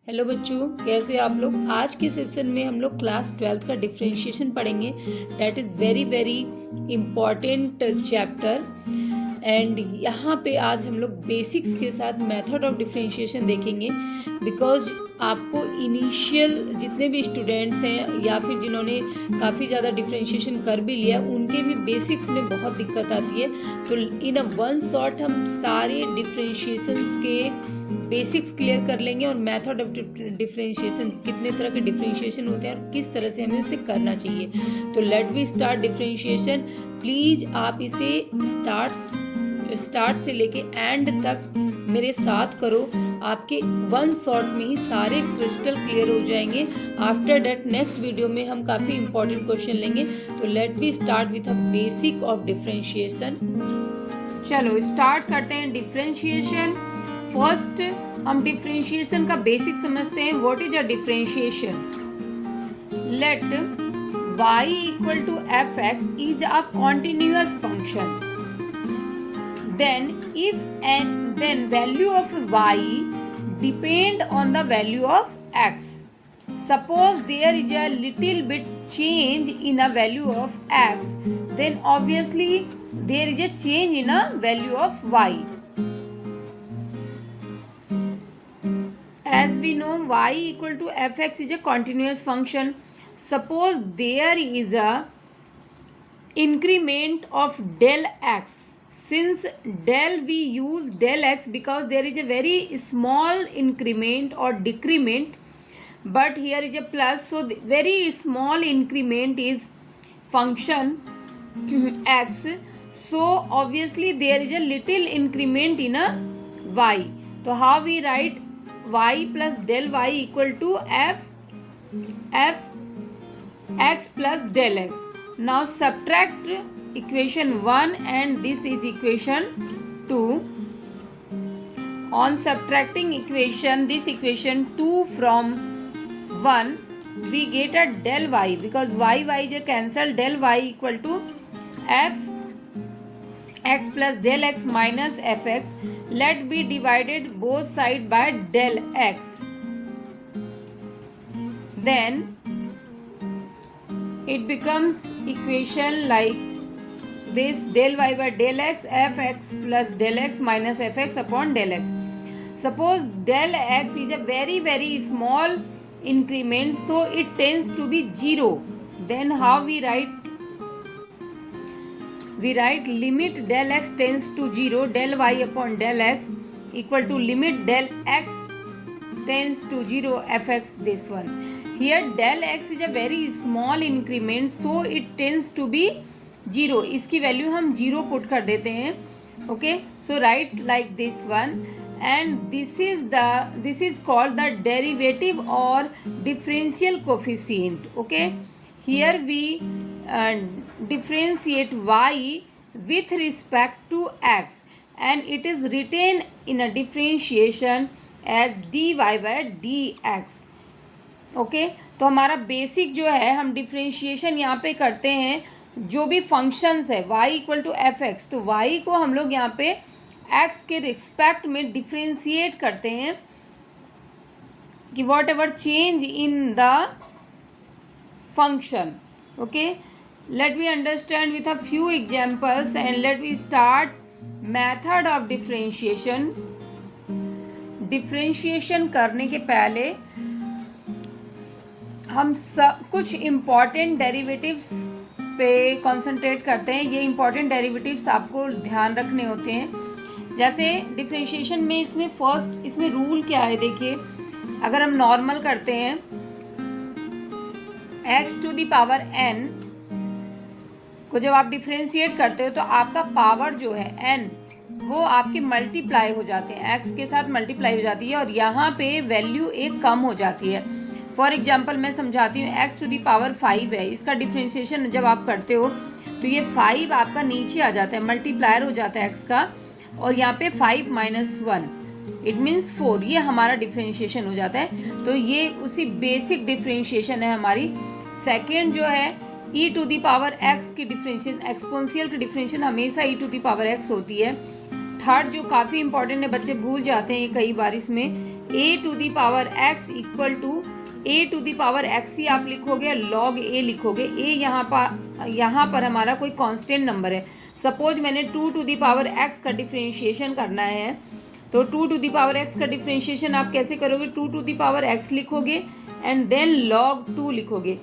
Hello बच्चों, कैसे आप लोग। आज के सेशन में हम लोग क्लास 12th का डिफरेंशिएशन पढ़ेंगे। That is very very important chapter. And यहाँ पे आज हम लोग बेसिक्स के साथ मेथड ऑफ डिफरेंशिएशन देखेंगे। बिकॉज आपको इनिशियल जितने भी स्टूडेंट्स हैं या फिर जिन्होंने काफ़ी ज़्यादा डिफरेंशिएशन कर भी लिया, उनके भी बेसिक्स में बहुत दिक्कत आती है। तो इन अ वन शॉट हम सारे डिफरेंशिएशंस के बेसिक्स क्लियर कर लेंगे और मेथड ऑफ डिफरेंशिएशन, कितने तरह के डिफरेंशिएशन होते हैं और किस तरह से हमें उसे करना चाहिए। तो let we start differentiation. Please आप इसे स्टार्ट से लेके एंड तक मेरे साथ करो। आपके वन शॉट में ही सारे क्रिस्टल क्लियर हो जाएंगे। आफ्टर दैट नेक्स्ट वीडियो में हम काफ़ी इंपॉर्टेंट क्वेश्चन लेंगे। तो let we start with a basic of differentiation. चलो स्टार्ट करते हैं डिफरेंशिएशन। फर्स्ट हम डिफरेंशिएशन का बेसिक समझते हैं। What is a differentiation? Let y equal to F X is a continuous function, then value of y depend on the value of x. Suppose there is a little bit change in a value of x, then obviously there is a change in a value of y. As we know, y equal to fx is a continuous function. Suppose there is a increment of del x. Since del we use del x because there is a very small increment or decrement, but here is a plus, so the very small increment is function x. So obviously there is a little increment in a y. So how we write y plus del y equal to f x plus del x. Now subtract equation 1 and this is equation 2. On subtracting this equation 2 from 1, we get a del y because y is a cancel. Del y equal to f x plus del x minus fx. Let be divided both side by del x. Then it becomes equation like this: del y by del x, fx plus del x minus fx upon del x. Suppose del x is a very very small increment, so it tends to be 0. Then how we write? We write limit del x tends to 0, del y upon del x equal to limit del x tends to 0 fx, this one. Here del x is a very small increment, so it tends to be 0. इसकी value हम 0 put कर देते हैं. Okay, so right like this one, and this is called the derivative or differential coefficient. Okay, here we differentiate y with respect to x, and it is written in a differentiation as dy by dx. Okay, तो हमारा basic जो है, हम differentiation यहाँ पे करते हैं जो भी फंक्शंस है y equal to F X, तो y को हम लोग यहाँ पे x के रिस्पेक्ट में डिफरेंशिएट करते हैं कि whatever change in the function. Okay, let we understand with a few examples and let we start method of differentiation. Differentiation करने के पहले हम कुछ इम्पॉर्टेंट डेरिवेटिव्स पे कंसंट्रेट करते हैं. ये इम्पॉर्टेंट डेरिवेटिव्स आपको ध्यान रखने होते हैं. जैसे डिफरेंशिएशन में इसमें रूल क्या है, देखिए. अगर हम नॉर्मल करते हैं x to the power n को जब आप डिफरेंशिएट करते हो तो आपका पावर जो है n वो आपके मल्टीप्लाई हो जाते हैं, x के साथ मल्टीप्लाई हो जाती है और यहाँ पे वैल्यू एक कम हो जाती है. फॉर एग्जाम्पल मैं समझाती हूँ. x टू दी पावर 5 है, इसका डिफरेंशिएशन जब आप करते हो तो ये 5 आपका नीचे आ जाता है, मल्टीप्लायर हो जाता है x का, और यहाँ पे 5 माइनस 1 इट मीन्स 4, ये हमारा डिफरेंशिएशन हो जाता है. तो ये उसी बेसिक डिफरेंशिएशन है हमारी. सेकेंड जो है e to the power x की डिफरेंशिएशन, एक्सपोनेंशियल की डिफरेंशिएशन हमेशा e to the power x होती है. थर्ड जो काफ़ी इंपॉर्टेंट है, बच्चे भूल जाते हैं कई बार इसमें, a to the power x equal to a to the power x ही आप लिखोगे, लॉग ए लिखोगे। ए यहाँ पर हमारा कोई कांस्टेंट नंबर है। सपोज मैंने 2 टू दी पावर एक्स का डिफ्रेंशिएशन करना है, तो 2 टू दी पावर एक्स का डिफ्रेंशिएशन आप कैसे करोगे? 2 टू दी पावर एक्स लिखोगे एंड देन लॉग 2 लिखोगे।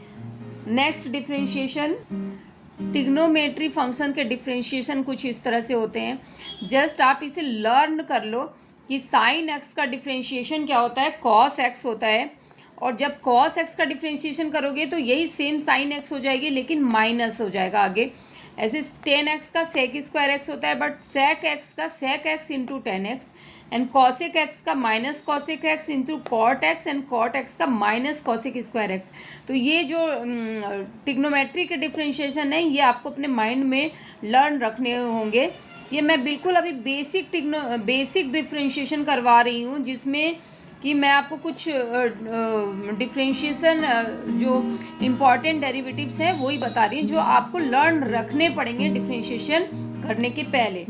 नेक्स्ट डिफ्रेंशिएशन, ट्रिग्नोमेट्री फंक्शन के डिफ्रेंशिएशन कुछ इस तरह से होते हैं। जस्ट आप इसे लर्न कर लो कि साइन एक्स का डिफ्रेंशिएशन क्या होता है, कॉस एक्स होता है। और जब कॉस एक्स का डिफ्रेंशिएशन करोगे तो यही सेम साइन एक्स हो जाएगी, लेकिन माइनस हो जाएगा आगे। ऐसे टेन एक्स का सेक स्क्वायर एक्स होता है, बट सेक एक्स का sec x into tan x, and cosec x का minus cosec x into cot x, and cot x का माइनस कॉसेक स्क्वायर एक्स। तो ये जो ट्रिग्नोमेट्री के डिफ्रेंशिएशन है, ये आपको अपने माइंड में लर्न रखने होंगे। ये मैं बिल्कुल अभी बेसिक डिफ्रेंशिएशन करवा रही हूँ, जिसमें कि मैं आपको कुछ डिफ्रेंशिएशन जो इम्पॉर्टेंट डेरिवेटिव्स हैं वही बता रही हूँ, जो आपको लर्न रखने पड़ेंगे डिफ्रेंशिएशन करने के पहले।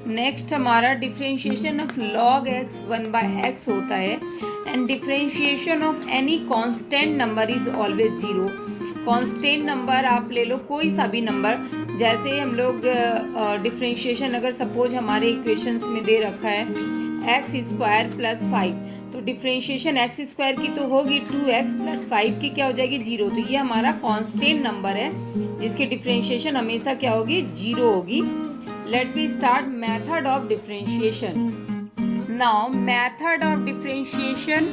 नेक्स्ट हमारा differentiation of log x 1/x होता है, and differentiation of any constant number is always 0। Constant number आप ले लो, कोई सा भी नंबर। जैसे हम लोग डिफ्रेंशिएशन अगर सपोज हमारे इक्वेशंस में दे रखा है एक्स स्क्वायर प्लस 5, तो डिफ्रेंशिएशन एक्स स्क्वायर की तो होगी 2x प्लस 5 की क्या हो जाएगी 0। तो ये हमारा कांस्टेंट नंबर है जिसकी डिफ्रेंशिएशन हमेशा क्या होगी, 0 होगी। Let me start method of differentiation. Now method of differentiation,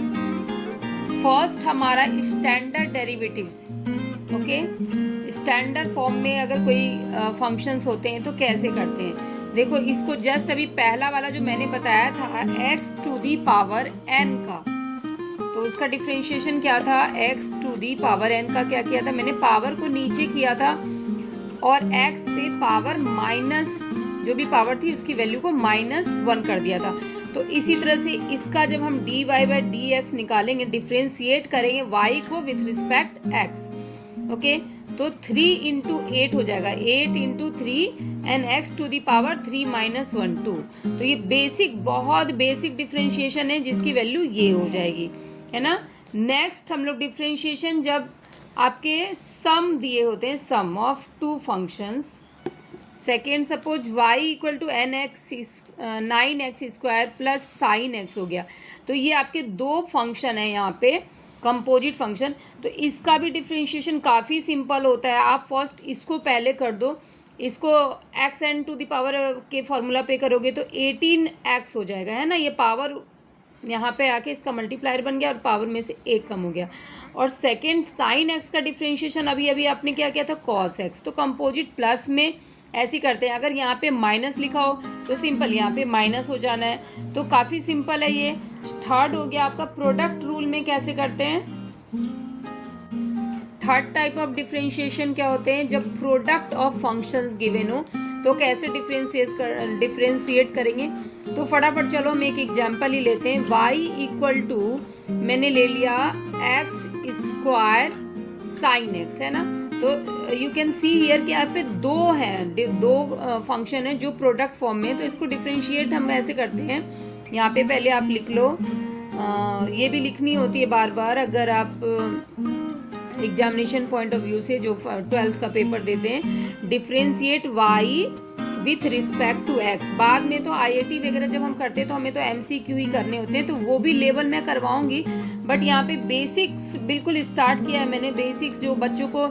first हमारा standard derivatives. Okay, standard form में अगर कोई फंक्शंस होते हैं तो कैसे करते हैं, देखो इसको जस्ट अभी पहला वाला जो मैंने बताया था x to the power n का, तो उसका डिफ्रेंशिएशन क्या था, x to the power n का क्या किया था मैंने, पावर को नीचे किया था और x पे पावर माइनस जो भी पावर थी उसकी वैल्यू को -1 कर दिया था। तो इसी तरह से इसका जब हम dy/dx निकालेंगे, डिफ्रेंशिएट करेंगे y को विथ रिस्पेक्ट x। ओके, तो 3 इंटू 8 हो जाएगा, 8 into 3 and x to the power 3 - 1 2। तो ये बेसिक, बहुत बेसिक डिफ्रेंशिएशन है जिसकी वैल्यू ये हो जाएगी, है ना। नेक्स्ट हम लोग डिफ्रेंशिएशन जब आपके सम दिए होते हैं, sum of 2 functions. Second, suppose y equal to 9x square plus sine x हो गया, तो ये आपके 2 फंक्शन है यहाँ पे, कंपोजिट फंक्शन। तो इसका भी डिफ्रेंशिएशन काफ़ी सिंपल होता है। आप फर्स्ट इसको पहले कर दो, इसको X N to the power के फॉर्मूला पे करोगे तो 18x हो जाएगा, है ना। ये पावर यहाँ पे आके इसका मल्टीप्लायर बन गया और पावर में से 1 कम हो गया। और सेकेंड, साइन एक्स का डिफ्रेंशिएशन अभी अभी आपने क्या किया था, कॉस एक्स। तो कंपोजिट प्लस में ऐसे करते हैं, अगर यहाँ पे माइनस लिखा हो तो सिंपल यहाँ पे माइनस हो जाना है। तो काफ़ी सिंपल है ये। थर्ड हो गया आपका प्रोडक्ट रूल में कैसे करते हैं। थर्ड टाइप ऑफ डिफ्रेंशिएशन क्या होते हैं, जब प्रोडक्ट ऑफ फंक्शंस गिवन हो तो कैसे डिफ्रेंशिएट करेंगे। तो फटाफट चलो हम एक एग्जांपल ही लेते हैं। y इक्वल टू मैंने ले लिया x स्क्वायर साइन एक्स, है ना। तो यू कैन सी हियर कि यहाँ पे दो फंक्शन है जो प्रोडक्ट फॉर्म में है। तो इसको डिफ्रेंशिएट हम ऐसे करते हैं, यहाँ पे पहले आप लिख लो, ये भी लिखनी होती है बार बार अगर आप एग्जामिनेशन पॉइंट ऑफ व्यू से जो 12th का पेपर देते हैं। Differentiate y with respect to x। बाद में तो IIT वगैरह जब हम करते हैं तो हमें तो MCQ ही करने होते हैं, तो वो भी लेवल में करवाऊंगी, बट यहाँ पे बेसिक्स बिल्कुल स्टार्ट किया है मैंने। बेसिक्स जो बच्चों को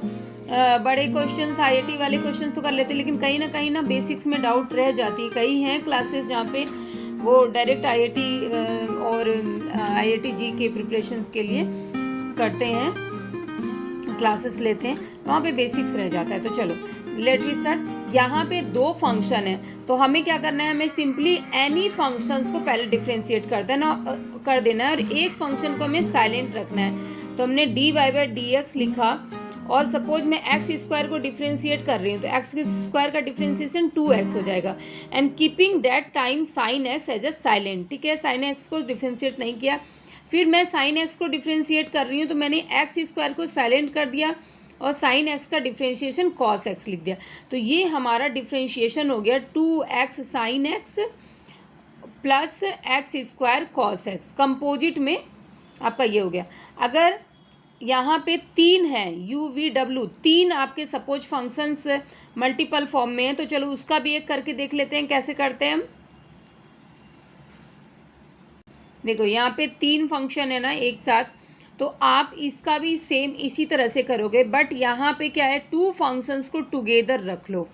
बड़े क्वेश्चंस IIT वाले क्वेश्चंस तो कर लेते हैं, लेकिन कहीं ना बेसिक्स में डाउट रह जाती है। कई हैं क्लासेस जहाँ पे वो डायरेक्ट IIT और IIT जी के प्रिपरेशंस के लिए करते हैं, क्लासेस लेते हैं, वहाँ पे बेसिक्स रह जाता है। तो चलो लेट वी स्टार्ट। यहाँ पे 2 फंक्शन है, तो हमें क्या करना है, हमें सिंपली एनी फंक्शंस को पहले डिफ्रेंशिएट कर देना है और एक फंक्शन को हमें साइलेंट रखना है। तो हमने dy/dx लिखा और सपोज मैं एक्स स्क्वायर को डिफ्रेंशिएट कर रही हूँ, तो एक्स स्क्वायर का डिफ्रेंशिएशन 2x हो जाएगा and keeping that time sine X as a silent. ठीक है, साइन एक्स को डिफ्रेंशिएट नहीं किया। फिर मैं साइन एक्स को डिफ्रेंशिएट कर रही हूँ, तो मैंने एक्स स्क्वायर को साइलेंट कर दिया और साइन एक्स का डिफ्रेंशिएशन कॉस एक्स लिख दिया। तो ये हमारा डिफ्रेंशिएशन हो गया 2x sine x plus X square cos x, composite में आपका ये हो गया। अगर यहाँ पे 3 है यू वी डब्ल्यू, 3 आपके सपोज फंक्शंस मल्टीपल फॉर्म में है, तो चलो उसका भी एक करके देख लेते हैं कैसे करते हैं हम। देखो यहाँ पे 3 फंक्शन है ना एक साथ, तो आप इसका भी सेम इसी तरह से करोगे, बट यहाँ पे क्या है 2 फंक्शंस को टुगेदर रख लो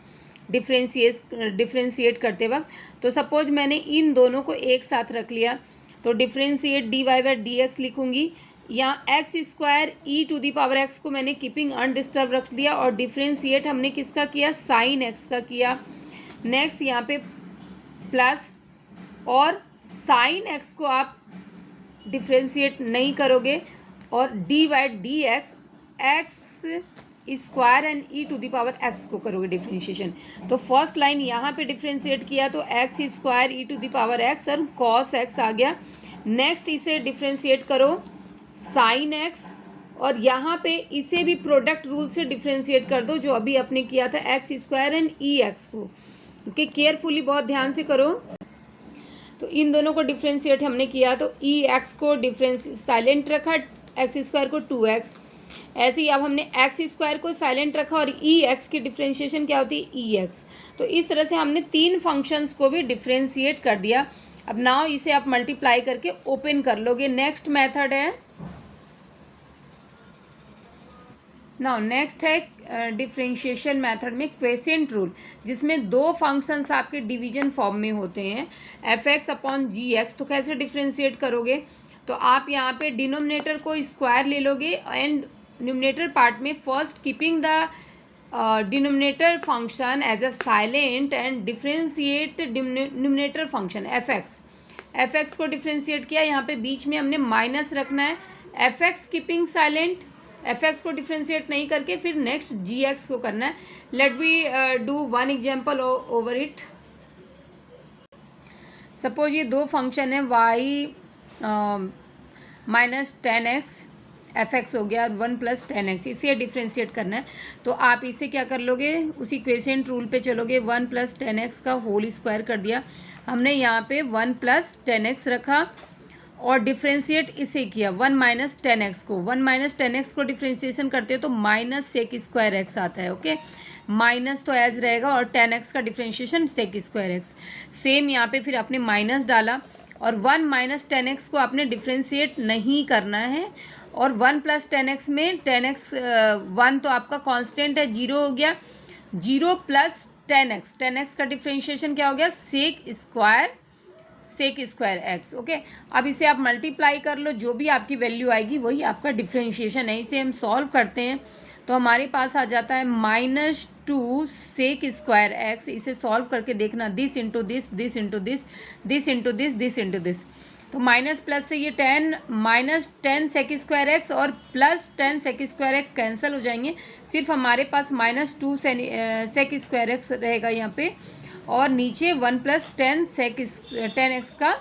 डिफ्रेंशिएट करते वक्त। तो सपोज मैंने इन दोनों को एक साथ रख लिया, तो differentiate D Y by D X लिखूंगी। यहाँ X square E to the power X को मैंने कीपिंग अनडिस्टर्ब रख दिया, और डिफ्रेंशिएट हमने किसका किया, साइन एक्स का किया। नेक्स्ट यहाँ पे प्लस, और साइन एक्स को आप डिफ्रेंशिएट नहीं करोगे, और D by D X X square and E to the power X को करोगे डिफ्रेंशिएशन। तो फर्स्ट लाइन यहाँ पे डिफ्रेंशिएट किया तो X square E to the power X और कॉस एक्स आ गया। नेक्स्ट इसे डिफ्रेंशिएट करो साइन एक्स, और यहाँ पे इसे भी प्रोडक्ट रूल से डिफ्रेंशिएट कर दो जो अभी आपने किया था x square and E x को। ओके, केयरफुली बहुत ध्यान से करो। तो इन दोनों को डिफ्रेंशिएट हमने किया, तो ई एक्स को साइलेंट रखा, एक्स स्क्वायर को 2x। ऐसे ही अब हमने एक्स स्क्वायर को साइलेंट रखा और ई एक्स की डिफ्रेंशिएशन क्या होती है, ई एक्स। तो इस तरह से हमने 3 फंक्शंस को भी डिफ्रेंशिएट कर दिया। अब नाउ इसे आप मल्टीप्लाई करके ओपन कर लोगे। नेक्स्ट मेथड है, नाउ नेक्स्ट है डिफ्रेंशिएशन मेथड में क्वेसेंट रूल, जिसमें 2 फंक्शंस आपके डिवीजन फॉर्म में होते हैं एफ एक्स अपॉन जी एक्स। तो कैसे डिफ्रेंशिएट करोगे, तो आप यहाँ पे डिनोमिनेटर को स्क्वायर ले लोगे एंड न्यूमिनेटर पार्ट में first keeping the denominator function as a silent and differentiate numerator function F X को डिफ्रेंशिएट किया। यहाँ पे बीच में हमने माइनस रखना है, F X keeping silent, F X को डिफ्रेंशिएट नहीं करके फिर नेक्स्ट जी एक्स को करना है। Let we do one example over it. Suppose ये 2 फंक्शन है Y minus 10x, F x हो गया, 1 प्लस 10x, इसे डिफ्रेंशिएट करना है। तो आप इसे क्या कर लोगे, उसी क्वेसेंट रूल पे चलोगे, 1 प्लस 10x का होल स्क्वायर कर दिया हमने। यहाँ पे 1 प्लस 10x रखा और डिफ्रेंशिएट इसे किया 1 माइनस 10x को। 1 माइनस 10x को डिफ्रेंशिएशन करते हो तो माइनस सेक स्क्वायर एक्स आता है। ओके, माइनस तो एज रहेगा और 10x का differentiation sec square X. Same यहाँ पे फिर आपने माइनस डाला और 1 माइनस 10x को आपने डिफ्रेंशिएट नहीं करना है। और 1 प्लस 10x में 10x 1 तो आपका कांस्टेंट है, 0 हो गया, 0 प्लस 10x का डिफ्रेंशिएशन क्या हो गया, सेक स्क्वायर एक्स। ओके, अब इसे आप मल्टीप्लाई कर लो, जो भी आपकी वैल्यू आएगी वही आपका डिफ्रेंशिएशन है। इसे हम सॉल्व करते हैं तो हमारे पास आ जाता है -2 सेक स्क्वायर एक्स। इसे सॉल्व करके देखना, this into this, this into this, this into this, this into this. तो माइनस प्लस से ये 10 माइनस 10 सेक स्क्वायर एक्स और plus 10 sec square X cancel हो जाएंगे। सिर्फ हमारे पास -2 सेक स्क्वायर एक्स रहेगा यहाँ पे, और नीचे 1 प्लस 10 एक्स का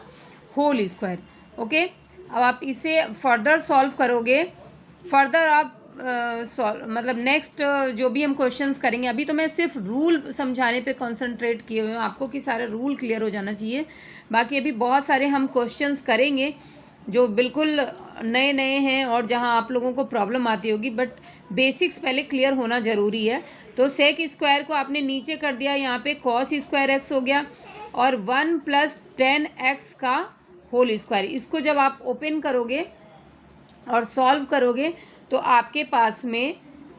होल स्क्वायर। ओके, अब आप इसे फर्दर सॉल्व करोगे। फर्दर आप मतलब नेक्स्ट जो भी हम क्वेश्चंस करेंगे, अभी तो मैं सिर्फ रूल समझाने पे कंसंट्रेट किए हुए हूँ आपको कि सारा रूल क्लियर हो जाना चाहिए। बाकी अभी बहुत सारे हम क्वेश्चंस करेंगे जो बिल्कुल नए नए हैं और जहाँ आप लोगों को प्रॉब्लम आती होगी, बट बेसिक्स पहले क्लियर होना ज़रूरी है। तो सेक स्क्वायर को आपने नीचे कर दिया, यहाँ पे कॉस स्क्वायर एक्स हो गया और 1 प्लस 10x का होल स्क्वायर। इसको जब आप ओपन करोगे और सॉल्व करोगे तो आपके पास में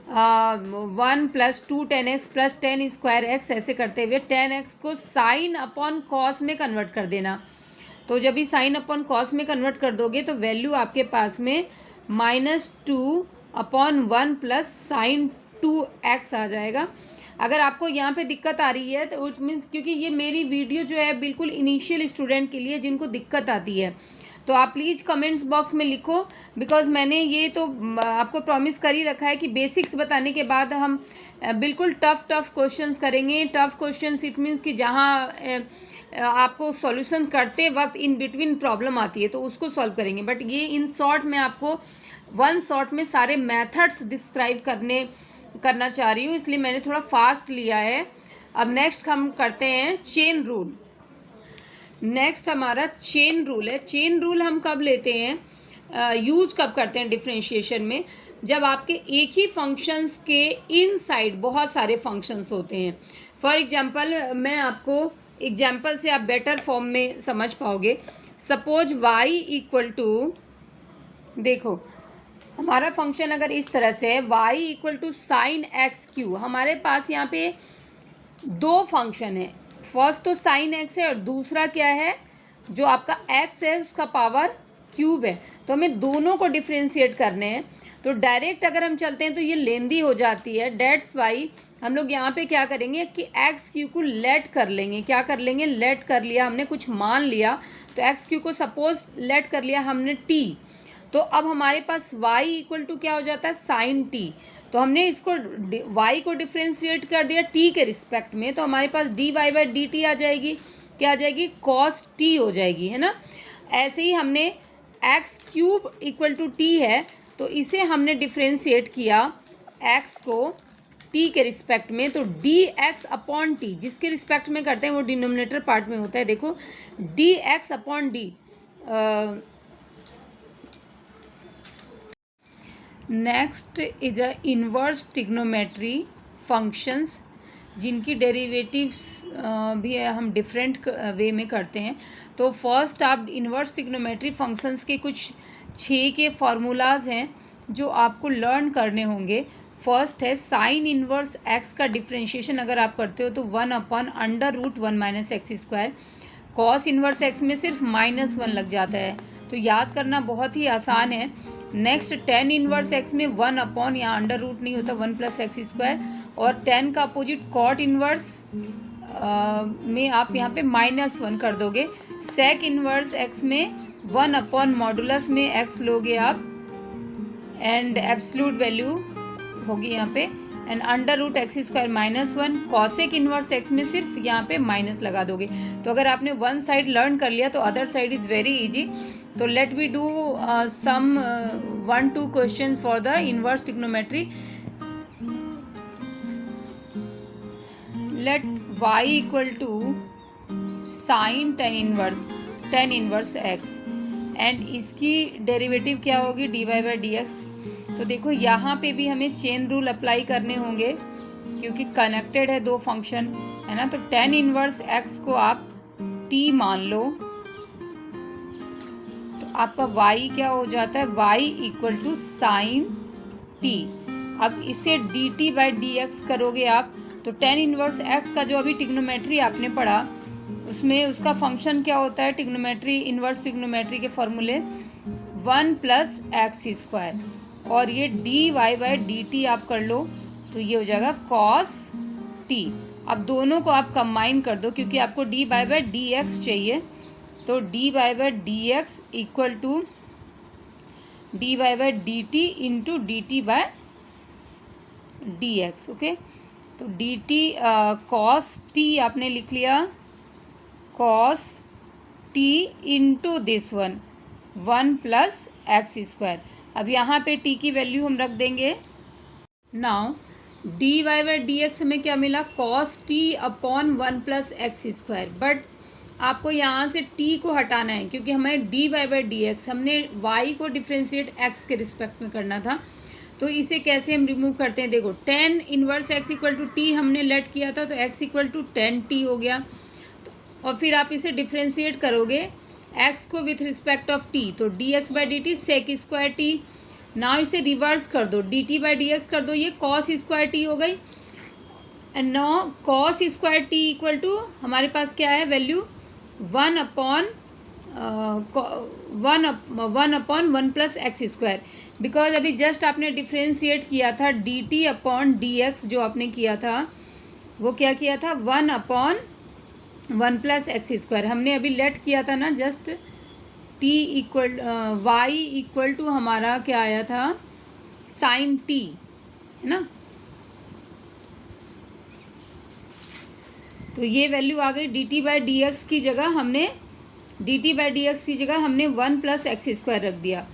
1 plus 2 10x plus 10 square x, ऐसे करते हुए 10x को साइन अपॉन कॉस में कन्वर्ट कर देना। तो जब भी साइन अपॉन कॉस में कन्वर्ट कर दोगे तो वैल्यू आपके पास में -2 अपॉन 1 प्लस साइन 2x आ जाएगा। अगर आपको यहाँ पे दिक्कत आ रही है तो इट मीन्स, क्योंकि ये मेरी वीडियो जो है बिल्कुल इनिशियल स्टूडेंट के लिए जिनको दिक्कत आती है, तो आप प्लीज़ कमेंट्स बॉक्स में लिखो, बिकॉज मैंने ये तो आपको प्रॉमिस कर ही रखा है कि बेसिक्स बताने के बाद हम बिल्कुल टफ क्वेश्चंस करेंगे। टफ क्वेश्चंस इट मीन्स कि जहाँ आपको सॉल्यूशन करते वक्त इन बिटवीन प्रॉब्लम आती है तो उसको सॉल्व करेंगे। बट ये इन शॉर्ट में आपको वन शॉट में सारे मेथड्स डिस्क्राइब करना चाह रही हूँ, इसलिए मैंने थोड़ा फास्ट लिया है। अब नेक्स्ट हम करते हैं चेन रूल। नेक्स्ट हमारा चेन रूल है। चेन रूल हम कब लेते हैं, यूज कब करते हैं डिफरेंशिएशन में, जब आपके एक ही फंक्शंस के इनसाइड बहुत सारे फंक्शंस होते हैं। फॉर एग्जांपल मैं आपको एग्जांपल से आप बेटर फॉर्म में समझ पाओगे। सपोज y इक्वल टू, देखो हमारा फंक्शन अगर इस तरह से है y equal to sine X Q, हमारे पास यहाँ पे दो फंक्शन है, फर्स्ट तो साइन एक्स है और दूसरा क्या है, जो आपका x है उसका पावर क्यूब है। तो हमें दोनों को डिफ्रेंशिएट करने हैं। तो डायरेक्ट अगर हम चलते हैं तो ये लेंदी हो जाती है, डेट्स वाई हम लोग यहाँ पे क्या करेंगे कि एक्स क्यू को लेट कर लेंगे। क्या कर लेंगे, लेट कर लिया हमने, कुछ मान लिया, तो एक्स क्यू को सपोज लेट कर लिया हमने टी। तो अब हमारे पास y इक्वल टू क्या हो जाता है, साइन टी। तो हमने इसको y को डिफ्रेंशिएट कर दिया t के रिस्पेक्ट में, तो हमारे पास dy बाई डी टी आ जाएगी, क्या आ जाएगी, cos t हो जाएगी, है ना। ऐसे ही हमने x cube equal to t है, तो इसे हमने डिफ्रेंशिएट किया x को t के रिस्पेक्ट में, तो dx अपॉन t, जिसके रिस्पेक्ट में करते हैं वो डिनोमिनेटर पार्ट में होता है। देखो dx upon d। Next is a inverse trigonometry functions, जिनकी डेरिवेटिव्स भी हम डिफरेंट वे में करते हैं। तो फर्स्ट आप इन्वर्स ट्रिग्नोमेट्री फंक्शंस के कुछ 6 के फार्मूलाज हैं जो आपको लर्न करने होंगे। फर्स्ट है साइन इन्वर्स एक्स का डिफ्रेंशिएशन अगर आप करते हो तो 1/√1 minus x square. Cos inverse X में सिर्फ -1 लग जाता है, तो याद करना बहुत ही आसान है। नेक्स्ट टेन इन्वर्स एक्स में 1 यहाँ अंडर रूट नहीं होता, 1 प्लस एक्स स्क्वायर। और टेन का अपोजिट कॉट इन्वर्स में आप यहाँ पे -1 कर दोगे। सेक इन्वर्स एक्स में 1 मॉडुलस में एक्स लोगे आप, एंड एब्सोल्यूट वैल्यू होगी यहाँ पे, and under root X square -1। Cosec inverse X में सिर्फ यहाँ पे माइनस लगा दोगे। तो अगर आपने वन साइड लर्न कर लिया तो other side is very easy. तो let we do some 1-2 question for the inverse trigonometry. Let y equal to sine tan inverse x, and इसकी डेरिवेटिव क्या होगी, dy बाई डी एक्स। तो देखो यहाँ पे भी हमें चेन रूल अप्लाई करने होंगे क्योंकि कनेक्टेड है दो फंक्शन, है ना। तो टेन इन्वर्स एक्स को आप t मान लो, तो आपका y क्या हो जाता है, y equal to sine t। अब इसे dt बाई डी एक्स करोगे आप, तो टेन इन्वर्स एक्स का जो अभी ट्रिग्नोमेट्री आपने पढ़ा उसमें उसका फंक्शन क्या होता है, ट्रिग्नोमेट्री इन्वर्स ट्रिग्नोमेट्री के फॉर्मूले 1 प्लस एक्स स्क्वायर, और ये dy बाई डी टी आप कर लो तो ये हो जाएगा cos t। अब दोनों को आप कंबाइन कर दो क्योंकि आपको dy बाई डी एक्स चाहिए, तो dy by D x equal to dy by D T into D T by D X. Okay, तो डी टी cos t आपने लिख लिया, cos t into this 1 plus X square. अब यहाँ पे t की वैल्यू हम रख देंगे। Now dy by D X हमें क्या मिला, cos t upon 1 plus X square. But आपको यहाँ से t को हटाना है क्योंकि हमें dy बाई डी एक्स, हमने y को डिफ्रेंशिएट x के रिस्पेक्ट में करना था। तो इसे कैसे हम रिमूव करते हैं, देखो tan inverse x equal to T हमने लेट किया था, तो x इक्वल टू 10t हो गया। और फिर आप इसे डिफ्रेंशिएट करोगे x को विथ रिस्पेक्ट ऑफ t, तो dx by D T sec square T. Now इसे रिवर्स कर दो, dt बाई डी एक्स कर दो, ये cos स्क्वायर टी हो गई। And now cos square T equal to हमारे पास क्या है value, 1 upon 1 plus X square. Because अभी जस्ट आपने डिफ्रेंशिएट किया था dt अपॉन डी एक्स, जो आपने किया था वो क्या किया था, 1 अपॉन 1 प्लस एक्स स्क्वायर। हमने अभी लेट किया था ना just, t equal y equal to हमारा क्या आया था, साइन t, है ना। तो ये वैल्यू आ गई, dt बाई डी एक्स की जगह हमने dt बाई डी एक्स की जगह हमने 1 प्लस एक्स स्क्वायर रख दिया।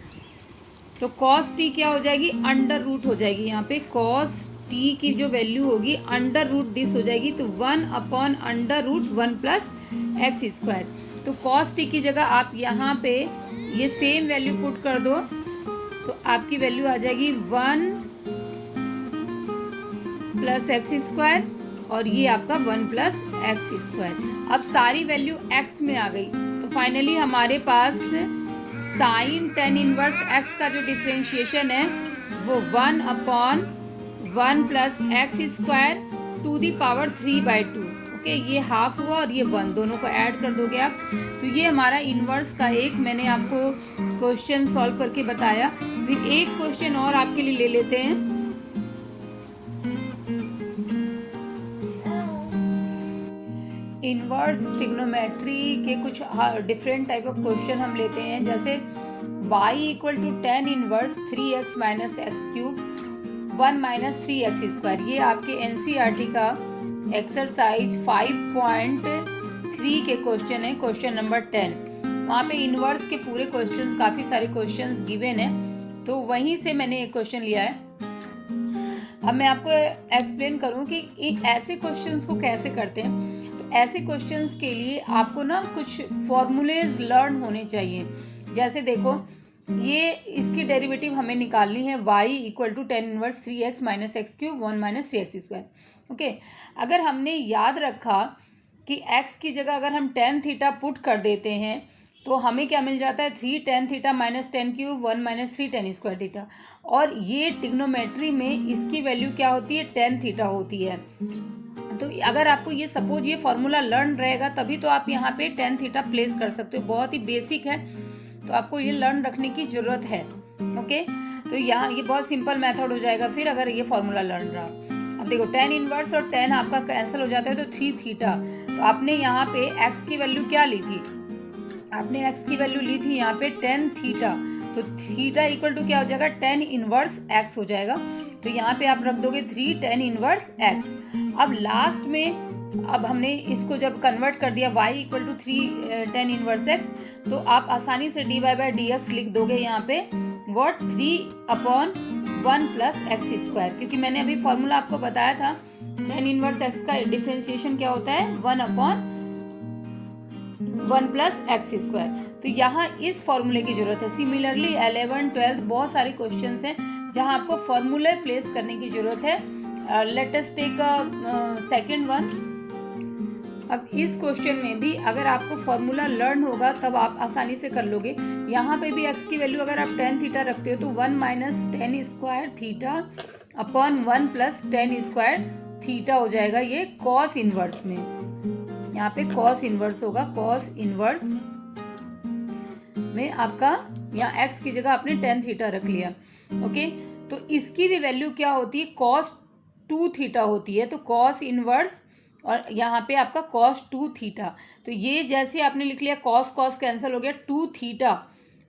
तो cos t क्या हो जाएगी, अंडर रूट हो जाएगी। यहाँ पे cos t की जो वैल्यू होगी अंडर रूट दिस हो जाएगी, तो 1 upon under root 1 plus X square. तो cos t की जगह आप यहाँ पे ये सेम वैल्यू पुट कर दो, तो आपकी वैल्यू आ जाएगी 1 प्लस एक्स स्क्वायर, और ये आपका 1 प्लस एक्स स्क्वायर। अब सारी वैल्यू x में आ गई, तो फाइनली हमारे पास साइन टेन इनवर्स x का जो डिफ्रेंशिएशन है वो 1/1 plus X square to the power 3/2। Okay, ये हाफ हुआ और ये 1, दोनों को ऐड कर दोगे आप, तो ये हमारा इनवर्स का एक मैंने आपको क्वेश्चन सॉल्व करके बताया। फिर एक क्वेश्चन और आपके लिए ले लेते हैं। इनवर्स ट्रिग्नोमेट्री के कुछ डिफरेंट टाइप ऑफ क्वेश्चन हम लेते हैं, जैसे y equal to tan inverse 3x minus X cube 1 minus 3x square. ये आपके एनसीईआरटी का एक्सरसाइज 5.3 के क्वेश्चन है, क्वेश्चन नंबर 10। वहाँ पे इनवर्स के पूरे क्वेश्चन, काफ़ी सारे क्वेश्चंस गिवन है, तो वहीं से मैंने एक क्वेश्चन लिया है। अब मैं आपको एक्सप्लेन करूँ कि ऐसे क्वेश्चंस को कैसे करते हैं। ऐसे क्वेश्चंस के लिए आपको ना कुछ फॉर्मूलेज लर्न होने चाहिए। जैसे देखो, ये इसकी डेरिवेटिव हमें निकालनी है, y equal to tan inverse 3x minus X cube 1 minus 3x square. Okay, अगर हमने याद रखा कि x की जगह अगर हम टेन थीटा पुट कर देते हैं तो हमें क्या मिल जाता है, 3 tan theta minus ten cube 1 minus 3 ten square theta. और ये ट्रिग्नोमेट्री में इसकी वैल्यू क्या होती है, टेन थीटा होती है। तो अगर आपको ये सपोज ये फॉर्मूला लर्न रहेगा तभी तो आप यहाँ पे टेन थीटा प्लेस कर सकते हो। बहुत ही बेसिक है, तो आपको ये लर्न रखने की जरूरत है। ओके, तो यहाँ ये बहुत सिंपल मेथड हो जाएगा फिर अगर ये फॉर्मूला लर्न रहा। अब देखो, टेन इनवर्स और टेन आपका कैंसिल हो जाता है, तो 3 थीटा। तो आपने यहाँ पे x की वैल्यू क्या ली थी, आपने x की वैल्यू ली थी यहाँ पे 10 थीटा, तो थीटा इक्वल टू क्या हो जाएगा, 10 इनवर्स x हो जाएगा। तो यहाँ पे आप रख दोगे 3 10 इनवर्स x। अब लास्ट में अब हमने इसको जब कन्वर्ट कर दिया y equal to 3 10 inverse x, तो आप आसानी से dy/dx लिख दोगे यहाँ पे व्हाट 3/1 प्लस एक्स स्क्वायर, क्योंकि मैंने अभी फॉर्मूला आपको बताया था 10 इनवर्स x का डिफरेंशिएशन क्या होता है, 1/1 प्लस एक्स स्क्वायर। तो यहाँ इस फॉर्मूले की जरूरत है। सिमिलरली 11 12 बहुत सारे क्वेश्चंस हैं जहाँ आपको फॉर्मूले प्लेस करने की जरूरत है। Let us take second one. अब इस क्वेश्चन में भी अगर आपको फॉर्मूला लर्न होगा तब आप आसानी से कर लोगे। यहाँ पे भी x की वैल्यू अगर आप 10 थीटा रखते हो तो 1 minus 10 square theta upon 1 plus 10 square theta हो जाएगा ये कॉस इनवर्स में। यहाँ पे कॉस इनवर्स होगा, कॉस इनवर्स में आपका यहाँ x की जगह आपने 10 थीटा रख लिया। ओके, तो इसकी भी वैल्यू क्या होती है, cos 2 थीटा होती है। तो cos इनवर्स और यहाँ पे आपका cos 2 थीटा, तो ये जैसे आपने लिख लिया cos कैंसिल हो गया 2 थीटा।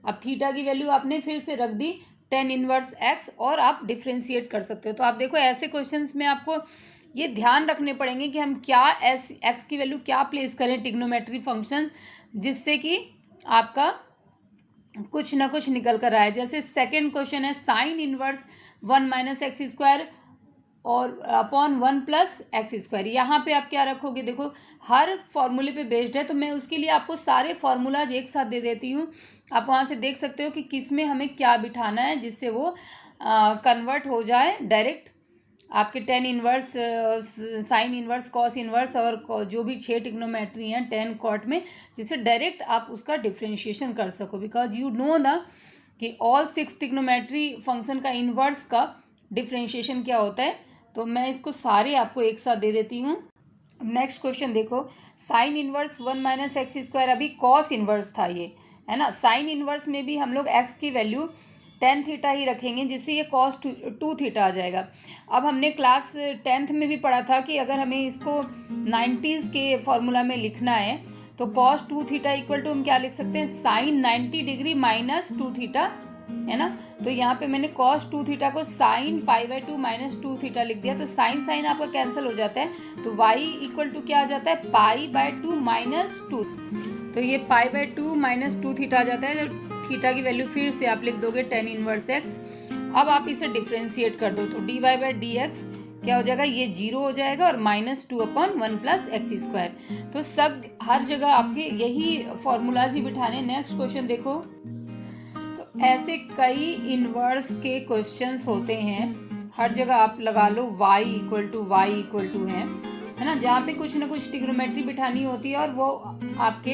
अब थीटा की वैल्यू आपने फिर से रख दी 10 इनवर्स x और आप डिफ्रेंशिएट कर सकते हो। तो आप देखो ऐसे क्वेश्चंस में आपको ये ध्यान रखने पड़ेंगे कि हम क्या x की वैल्यू क्या प्लेस करें ट्रिग्नोमेट्री फंक्शन, जिससे कि आपका कुछ ना कुछ निकल कर आए। जैसे सेकंड क्वेश्चन है sine inverse 1 minus x square और अपॉन 1 प्लस एक्स स्क्वायर। यहाँ पे आप क्या रखोगे, देखो हर फॉर्मूले पे बेस्ड है, तो मैं उसके लिए आपको सारे फार्मूलाज एक साथ दे देती हूँ। आप वहाँ से देख सकते हो कि किस में हमें क्या बिठाना है जिससे वो कन्वर्ट हो जाए डायरेक्ट आपके 10 inverse sine inverse cos inverse और जो भी 6 ट्रिग्नोमेट्री हैं 10 कॉट में, जिससे डायरेक्ट आप उसका डिफ्रेंशिएशन कर सको। बिकॉज यू नो द कि ऑल 6 ट्रिग्नोमेट्री फंक्शन का इन्वर्स का डिफ्रेंशिएशन क्या होता है। तो मैं इसको सारे आपको एक साथ दे देती हूँ। अब नेक्स्ट क्वेश्चन देखो, sine inverse 1 minus x square अभी कॉस इनवर्स था ये, है ना। साइन इनवर्स में भी हम लोग एक्स की वैल्यू 10 थीटा ही रखेंगे, जिससे ये कॉस 2 थीटा आ जाएगा। अब हमने क्लास 10th में भी पढ़ा था कि अगर हमें इसको 90s के फॉर्मूला में लिखना है तो कॉस 2 थीटा इक्वल टू हम क्या लिख सकते हैं, साइन 90 डिग्री माइनस 2 थीटा, है ना। तो यहाँ पे मैंने cos 2 थीटा को साइन π/2 माइनस 2 थीटा लिख दिया। तो साइन साइन आपका कैंसिल हो जाता है, तो y इक्वल टू क्या आ जाता है, π/2 माइनस 2। तो ये π/2 माइनस 2 थीटा आ जाता है। जब थीटा की वैल्यू फिर से आप लिख दोगे 10 इनवर्स x। अब आप इसे डिफ्रेंशिएट कर दो, तो dy/dx क्या हो जाएगा, ये 0 हो जाएगा और -2/1 + x²। तो सब हर जगह आपके यही फॉर्मूलाज ही बिठाने। नेक्स्ट क्वेश्चन देखो। तो ऐसे कई इनवर्स के क्वेश्चंस होते हैं, हर जगह आप लगा लो y = है ना, जहाँ पे कुछ ना कुछ ट्रिग्नोमेट्री बिठानी होती है और वो आपके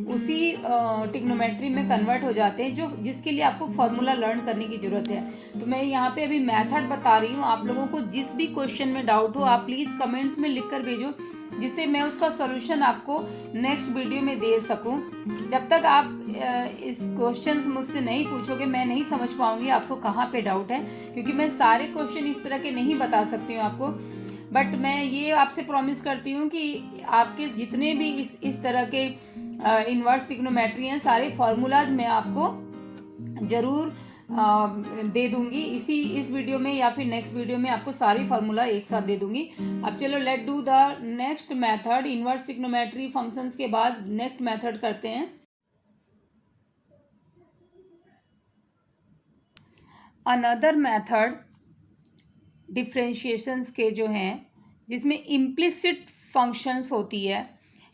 उसी ट्रिग्नोमेट्री में कन्वर्ट हो जाते हैं, जो जिसके लिए आपको फॉर्मूला लर्न करने की ज़रूरत है। तो मैं यहाँ पे अभी मेथड बता रही हूँ। आप लोगों को जिस भी क्वेश्चन में डाउट हो आप प्लीज़ कमेंट्स में लिख कर भेजो, जिससे मैं उसका सॉल्यूशन आपको नेक्स्ट वीडियो में दे सकूं। जब तक आप इस क्वेश्चंस मुझसे नहीं पूछोगे मैं नहीं समझ पाऊंगी आपको कहाँ पे डाउट है, क्योंकि मैं सारे क्वेश्चन इस तरह के नहीं बता सकती हूँ आपको। बट मैं ये आपसे प्रॉमिस करती हूँ कि आपके जितने भी इस तरह के इन्वर्स ट्रिग्नोमेट्री हैं, सारे फार्मूलाज मैं आपको ज़रूर दे दूंगी इस वीडियो में, या फिर नेक्स्ट वीडियो में आपको सारी फार्मूला एक साथ दे दूंगी। अब चलो let do the next method. Inverse trigonometry functions के बाद नेक्स्ट मेथड करते हैं। अनदर मेथड डिफरेंशिएशंस के जो हैं, जिसमें इम्प्लिसिट फंक्शंस होती है,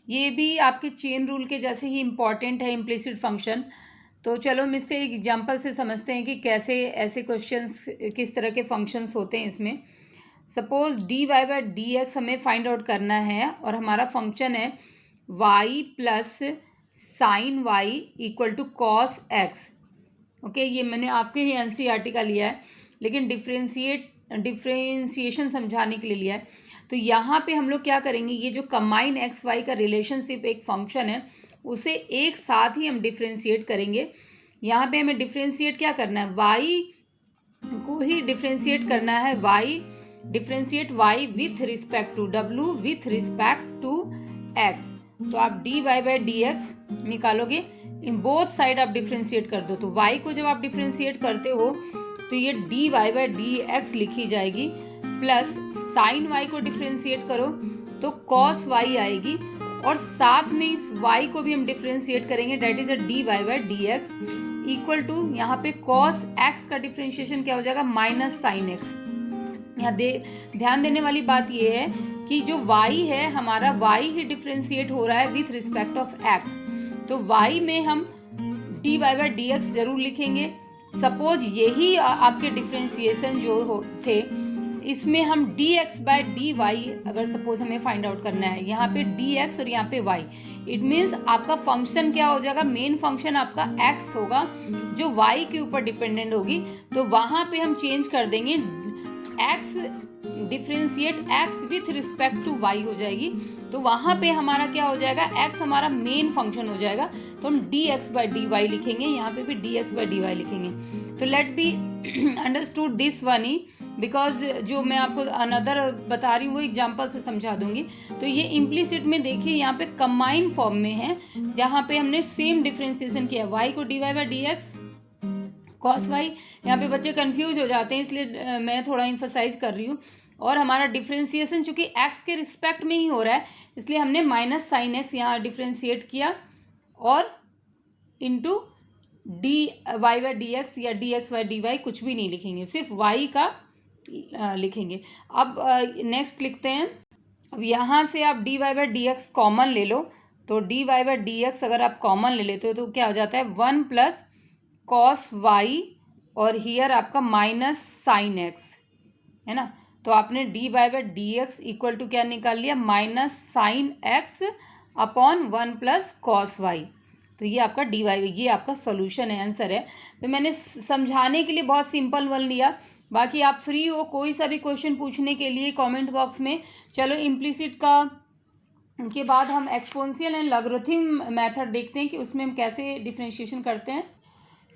ये भी आपके चेन रूल के जैसे ही इम्पॉर्टेंट है इम्प्लिसिट फंक्शन। तो चलो हम इससे एक एग्जांपल से समझते हैं कि कैसे ऐसे क्वेश्चंस, किस तरह के फंक्शंस होते हैं इसमें। सपोज dy/dx हमें फाइंड आउट करना है और हमारा फंक्शन है y + sin y = cos x। Okay, ये मैंने आपके ही NCERT का लिया है, लेकिन डिफ्रेंशिएशन समझाने के लिए लिया है। तो यहाँ पे हम लोग क्या करेंगे, ये जो कंबाइन एक्स वाई का रिलेशनशिप एक फंक्शन है, उसे एक साथ ही हम डिफ्रेंशिएट करेंगे। यहाँ पे हमें डिफ्रेंशिएट क्या करना है, y को ही डिफ्रेंशिएट करना है। Differentiate y with respect to w with respect to x। तो आप dy/dx निकालोगे, इन बोथ साइड आप डिफ्रेंशिएट कर दो। तो y को जब आप डिफ्रेंशिएट करते हो तो ये dy/dx लिखी जाएगी, प्लस साइन y को डिफ्रेंशिएट करो तो cos y आएगी, और साथ में इस y को भी हम डिफ्रेंशिएट करेंगे, that is a dy/dx equal to यहाँ पे cos x का डिफ्रेंशिएशन क्या हो जाएगा, -sin x। यहाँ ध्यान देने वाली बात ये है कि जो y है हमारा, y ही डिफ्रेंशिएट हो रहा है विथ रिस्पेक्ट ऑफ x, तो y में हम dy/dx जरूर लिखेंगे। सपोज यही आपके डिफ्रेंशिएशन जो थे, इसमें हम dx/dy अगर सपोज हमें फाइंड आउट करना है, यहाँ पे dx और यहाँ पे y, इट मीन्स आपका फंक्शन क्या हो जाएगा, मेन फंक्शन आपका x होगा जो y के ऊपर डिपेंडेंट होगी। तो वहाँ पे हम चेंज कर देंगे, x differentiate x with respect to y हो जाएगी। तो वहाँ पे हमारा क्या हो जाएगा, x हमारा मेन फंक्शन हो जाएगा, तो हम dx/dy लिखेंगे, यहाँ पे भी dx/dy लिखेंगे। तो let be understood this one ही, बिकॉज जो मैं आपको अनदर बता रही हूँ वो एग्जाम्पल से समझा दूंगी। तो ये इम्प्लिसिट में देखिए यहाँ पे कंबाइन फॉर्म में है, जहाँ पे हमने सेम डिफ्रेंशिएशन किया, y को dy/dx cos y। यहाँ पे बच्चे कंफ्यूज हो जाते हैं, इसलिए मैं थोड़ा इम्फसाइज कर रही हूँ। और हमारा डिफ्रेंशिएशन चूंकि x के रिस्पेक्ट में ही हो रहा है, इसलिए हमने -sin x यहाँ डिफ्रेंशिएट किया, और इंटू dy/dx या dx/dy कुछ भी नहीं लिखेंगे, सिर्फ y का लिखेंगे। अब नेक्स्ट लिखते हैं। अब यहाँ से आप dy/dx कॉमन ले लो, तो dy/dx अगर आप कॉमन ले लेते हो तो क्या हो जाता है, 1 + cos y, और हियर आपका -sin x है ना। तो आपने dy/dx इक्वल टू क्या निकाल लिया, -sin x upon 1 + cos y। तो ये आपका dy, ये आपका सॉल्यूशन है, आंसर है। तो मैंने समझाने के लिए बहुत सिंपल वन लिया, बाकी आप फ्री हो कोई सा भी क्वेश्चन पूछने के लिए कमेंट बॉक्स में। चलो इम्प्लिसिट का के बाद हम एक्सपोनेंशियल एंड लॉगरिथम मेथड देखते हैं कि उसमें हम कैसे डिफरेंशिएशन करते हैं।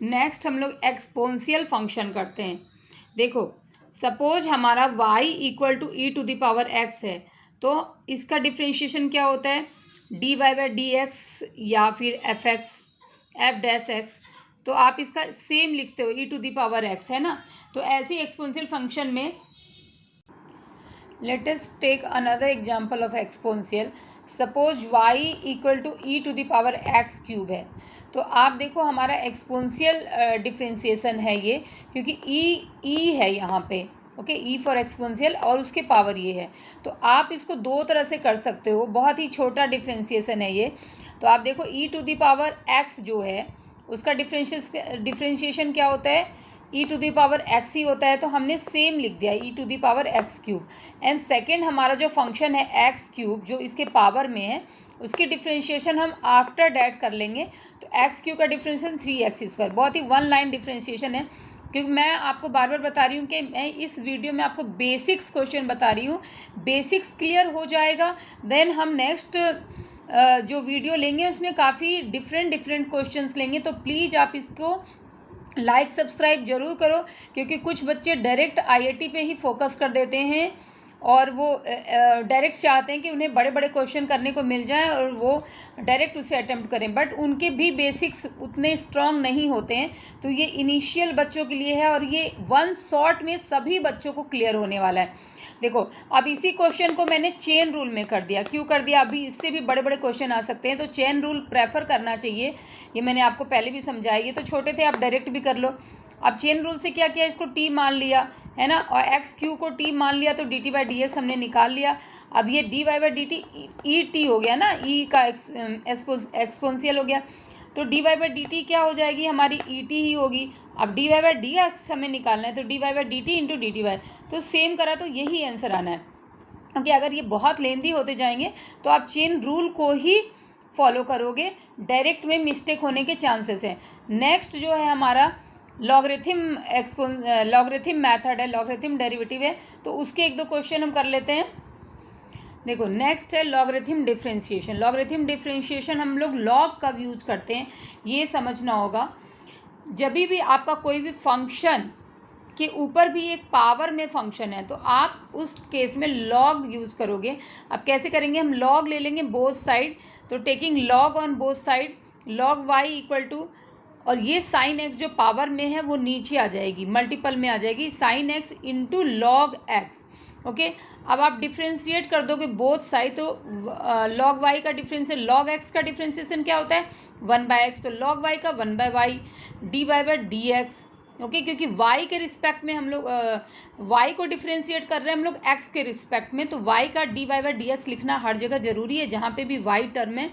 नेक्स्ट हम लोग एक्सपोनेंशियल फंक्शन करते हैं। देखो सपोज हमारा y = e⁻x है, तो इसका डिफरेंशिएशन क्या होता है, dy/dx या फिर f'(x). तो आप इसका सेम लिखते हो, e⁻x है ना। तो ऐसे एक्सपोनेंशियल फंक्शन में let us take another example of exponential. Suppose y = e⁻x³ है, तो आप देखो हमारा एक्सपोनेंशियल डिफरेंशिएशन है ये, क्योंकि e है यहाँ पे, ओके, ई फॉर एक्सपोनेंशियल और उसके पावर ये है। तो आप इसको दो तरह से कर सकते हो, बहुत ही छोटा डिफ्रेंशिएशन है ये। तो आप देखो e to the power x जो है उसका डिफ्रेंशिएशन क्या होता है, e to the power x ही होता है, तो हमने सेम लिख दिया e to the power x cube. And second हमारा जो फंक्शन है एक्स क्यूब जो इसके पावर में है उसकी डिफ्रेंशिएशन हम आफ्टर डैट कर लेंगे। तो एक्स क्यूब का डिफ्रेंशिएशन 3x², बहुत ही वन लाइन डिफ्रेंशिएशन है। क्योंकि मैं आपको बार बार बता रही हूँ कि मैं इस वीडियो में आपको बेसिक्स क्वेश्चन बता रही हूँ, बेसिक्स क्लियर हो जाएगा देन हम नेक्स्ट जो वीडियो लेंगे उसमें काफ़ी डिफरेंट क्वेश्चंस लेंगे। तो प्लीज़ आप इसको लाइक सब्सक्राइब जरूर करो, क्योंकि कुछ बच्चे डायरेक्ट आईआईटी पे ही फोकस कर देते हैं और वो डायरेक्ट चाहते हैं कि उन्हें बड़े बड़े क्वेश्चन करने को मिल जाए और वो डायरेक्ट उसे अटेम्प्ट करें, बट उनके भी बेसिक्स उतने स्ट्रांग नहीं होते हैं। तो ये इनिशियल बच्चों के लिए है और ये वन शॉट में सभी बच्चों को क्लियर होने वाला है। देखो अब इसी क्वेश्चन को मैंने चेन रूल में कर दिया, क्यों कर दिया, अभी इससे भी बड़े बड़े क्वेश्चन आ सकते हैं, तो चेन रूल प्रेफर करना चाहिए। ये मैंने आपको पहले भी समझाया, ये तो छोटे थे, आप डायरेक्ट भी कर लो। अब चेन रूल से क्या किया, इसको टी मान लिया है ना, और एक्स क्यू को टी मान लिया तो D T by D X हमने निकाल लिया। अब ये D Y by D T E T हो गया ना, ई का एक्सपोनेंशियल हो गया, तो D Y by D T क्या हो जाएगी हमारी ई टी ही होगी। अब D Y by D X हमें निकालना है, तो D Y by D T into D T Y, तो सेम करा तो यही आंसर आना है। क्योंकि अगर ये बहुत लेंदी होते जाएंगे तो आप चेन रूल को ही फॉलो करोगे, डायरेक्ट में मिस्टेक होने के चांसेस हैं। नेक्स्ट जो है हमारा लॉगरिथम मेथड है, लॉगरिथम डेरिवेटिव है, तो उसके एक दो क्वेश्चन हम कर लेते हैं। देखो नेक्स्ट है लॉगरिथम डिफरेंशिएशन। लॉगरिथम डिफरेंशिएशन हम लोग लॉग कब यूज करते हैं ये समझना होगा। जब भी आपका कोई भी फंक्शन के ऊपर भी एक पावर में फंक्शन है तो आप उस केस में लॉग यूज करोगे। अब कैसे करेंगे, हम लॉग ले लेंगे बोथ साइड, तो taking log on both side, log Y equal to, और ये साइन एक्स जो पावर में है वो नीचे आ जाएगी, मल्टीपल में आ जाएगी, sine X into log X. Okay, अब आप डिफ्रेंशिएट कर दोगे बोथ साइड, तो लॉग वाई का डिफ्रेंशिएशन, लॉग एक्स का डिफ्रेंशिएशन क्या होता है 1/x, तो लॉग वाई का 1/y D Y by D X. Okay, क्योंकि y के रिस्पेक्ट में हम लोग y को डिफ्रेंशिएट कर रहे हैं हम लोग x के रिस्पेक्ट में, तो y का D Y by D X लिखना हर जगह ज़रूरी है जहाँ पे भी y टर्म है।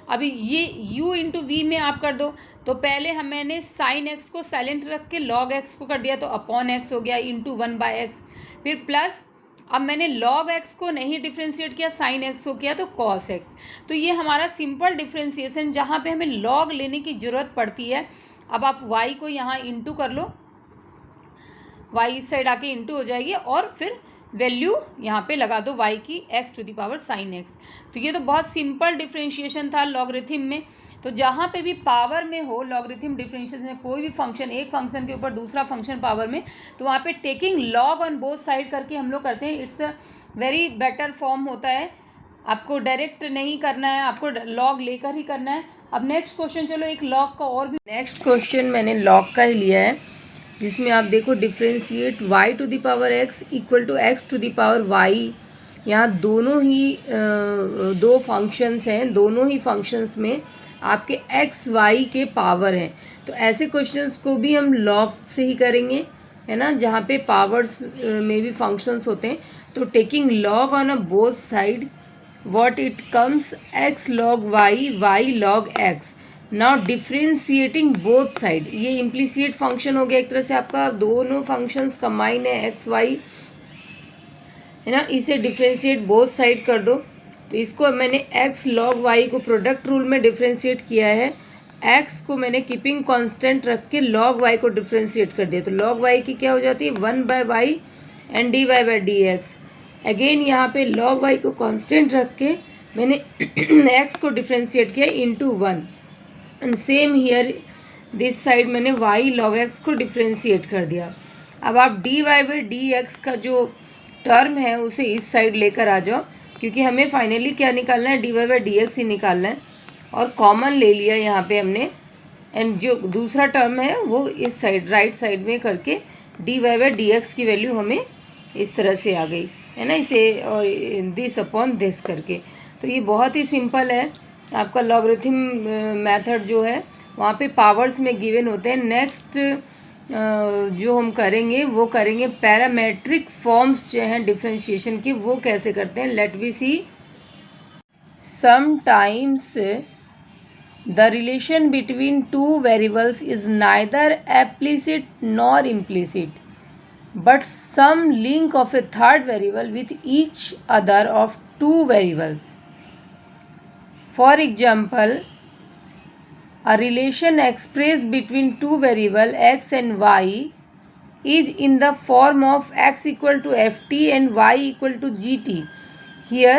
अभी ये u इंटू वी में आप कर दो, तो पहले मैंने साइन x को साइलेंट रख के लॉग x को कर दिया तो अपॉन x हो गया इंटू 1/x, फिर प्लस अब मैंने log x को नहीं डिफ्रेंशिएट किया, साइन x को किया तो cos x। तो ये हमारा सिंपल डिफ्रेंशिएशन जहाँ पे हमें log लेने की ज़रूरत पड़ती है। अब आप y को यहाँ इंटू कर लो, y इस साइड आके इंटू हो जाएगी और फिर वैल्यू यहाँ पे लगा दो y की x to the power sine x। तो ये तो बहुत सिंपल डिफ्रेंशिएशन था लॉगरिथम में। तो जहाँ पे भी पावर में हो लॉगरिथम डिफरेंशिएशन में, कोई भी फंक्शन, एक फंक्शन के ऊपर दूसरा फंक्शन पावर में, तो वहाँ पे taking log on both side करके हम लोग करते हैं। It's a very better form होता है, आपको डायरेक्ट नहीं करना है, आपको लॉग लेकर ही करना है। अब नेक्स्ट क्वेश्चन, चलो एक लॉग का और भी, नेक्स्ट क्वेश्चन मैंने लॉग का ही लिया है, जिसमें आप देखो differentiate y to the power x equal to x to the power y। यहाँ दोनों ही दो फंक्शंस हैं, दोनों ही फंक्शंस में आपके x y के पावर हैं, तो ऐसे क्वेश्चंस को भी हम लॉग से ही करेंगे, है ना, जहाँ पे पावर्स में भी फंक्शंस होते हैं। तो taking log on a both side what it comes x log y log x। Now differentiating both side, ये इम्प्लीसिट फंक्शन हो गया एक तरह से, आपका दोनों फंक्शंस कंबाइन है x y, है ना, इसे डिफ्रेंशिएट बोथ साइड कर दो। तो इसको मैंने x log y को प्रोडक्ट रूल में डिफ्रेंशिएट किया है, x को मैंने कीपिंग कांस्टेंट रख के log y को डिफ्रेंशिएट कर दिया, तो log y की क्या हो जाती है 1/y and D Y by D X. Again यहाँ पे log y को कांस्टेंट रख के मैंने x को डिफ्रेंशिएट किया into 1, and same here this side मैंने y log x को डिफ्रेंशिएट कर दिया। अब आप D Y by D X का जो टर्म है उसे इस साइड लेकर आ जाओ, क्योंकि हमें फाइनली क्या निकालना है, d Y by D x ही निकालना है, और कॉमन ले लिया यहाँ पे हमने, एंड जो दूसरा टर्म है वो इस साइड राइट साइड में करके D Y by D X की वैल्यू हमें इस तरह से आ गई, है ना, इसे और दिस अपॉन दिस करके। तो ये बहुत ही सिंपल है, आपका लॉगरिथम मेथड जो है वहाँ पे पावर्स में गिवन होते हैं। नेक्स्ट जो हम करेंगे वो करेंगे पैरामेट्रिक फॉर्म्स जो हैं डिफरेंशिएशन की, वो कैसे करते हैं. Let we see. Sometimes the relation between two variables is neither explicit nor implicit, but some link of a third variable with each other of two variables. For example, a relation expressed between two variables x and y is in the form of x equal to ft and y equal to gt. Here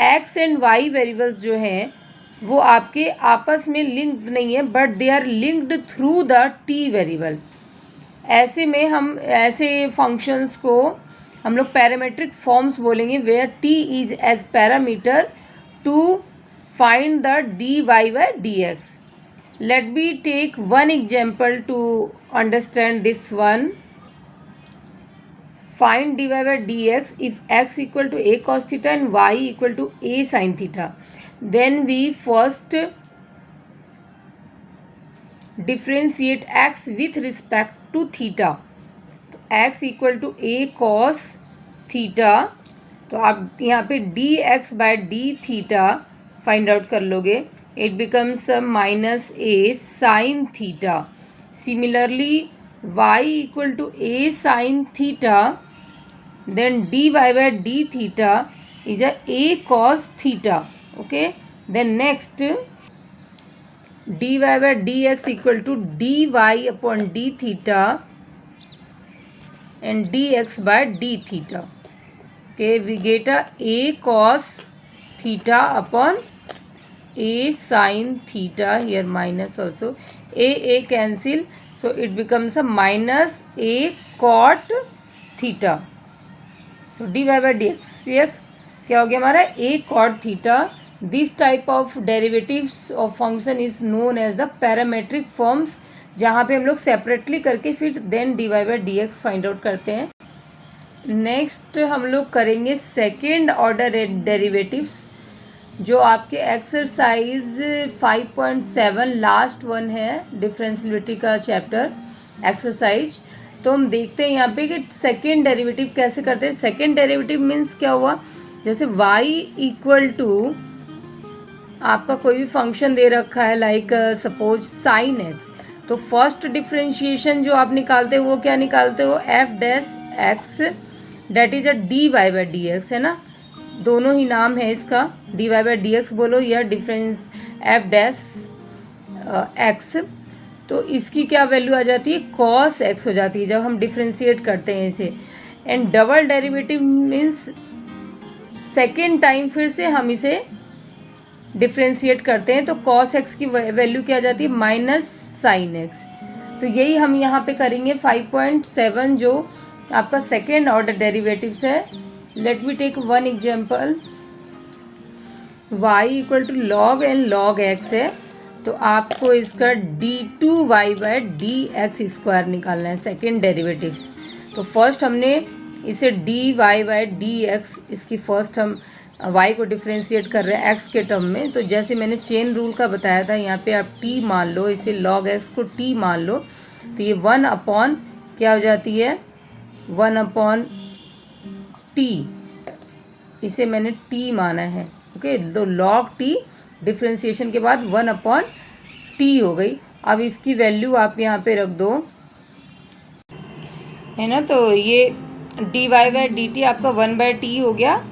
x and y variables जो हैं वो आपके आपस में linked नहीं है, but they are linked through the t variable. ऐसे में हम ऐसे फंक्शंस को हम लोग पैरामेट्रिक फॉर्म्स बोलेंगे, where t is as parameter to find the d y by d x. Let be take one example to understand this one. Find d y by d x if x equal to a cos theta and y equal to a sine theta. Then we first differentiate x with respect to theta. तो x equal to a cos theta, तो आप यहाँ पे dx bye d theta find out कर लोगे. It becomes minus a sine theta. Similarly y equal to a sine theta, then dy by d theta is a cos theta. Okay, then next dy by dx equal to dy upon d theta and dx by d theta. Okay, we get a cos theta upon a sin theta. Here minus also, a cancel, so it becomes a minus a cot theta. So dy by dx क्या हो गया हमारा, a cot theta. This type of derivatives of function is known as the parametric forms, जहाँ पे हम लोग separately करके फिर then d Y by D x find out करते हैं. नेक्स्ट हम लोग करेंगे सेकेंड ऑर्डर डेरिवेटिव्स, जो आपके एक्सरसाइज 5.7 लास्ट वन है डिफरेंशियबिलिटी का चैप्टर एक्सरसाइज. तो हम देखते हैं यहाँ पे कि सेकेंड डेरिवेटिव कैसे करते हैं. सेकेंड डेरिवेटिव मीन्स क्या हुआ, जैसे y इक्वल टू आपका कोई भी फंक्शन दे रखा है लाइक सपोज साइन एक्स, तो फर्स्ट डिफ्रेंशिएशन जो आप निकालते हो वो क्या निकालते हो, f dash x that is a d Y by D x, है ना. दोनों ही नाम है इसका, d Y by D x बोलो या डिफरेंस एफ डैश एक्स. तो इसकी क्या वैल्यू आ जाती है, कॉस एक्स हो जाती है जब हम डिफ्रेंशिएट करते हैं इसे. And double derivative means second time फिर से हम इसे डिफ्रेंशिएट करते हैं, तो कॉस एक्स की वैल्यू क्या आ जाती है, माइनस साइन एक्स. तो यही हम यहाँ पे करेंगे 5.7 जो आपका सेकेंड ऑर्डर डेरिवेटिव्स है. Let me take one example. y equal to log and log x है, तो आपको इसका d2y bye d x square निकालना है सेकेंड डेरिवेटिव्स. तो फर्स्ट हमने इसे dy बाय डी एक्स, इसकी फर्स्ट हम y को डिफ्रेंशिएट कर रहे हैं x के टर्म में. तो जैसे मैंने चेन रूल का बताया था, यहाँ पे आप t मान लो, इसे log x को t मान लो, तो ये 1 अपॉन क्या हो जाती है, 1 अपॉन t, इसे मैंने t माना है. ओके, तो log t डिफ्रेंशिएशन के बाद 1 अपॉन t हो गई. अब इसकी वैल्यू आप यहाँ पे रख दो, है ना. तो ये dy बाय डी टी आपका 1 बाय टी हो गया,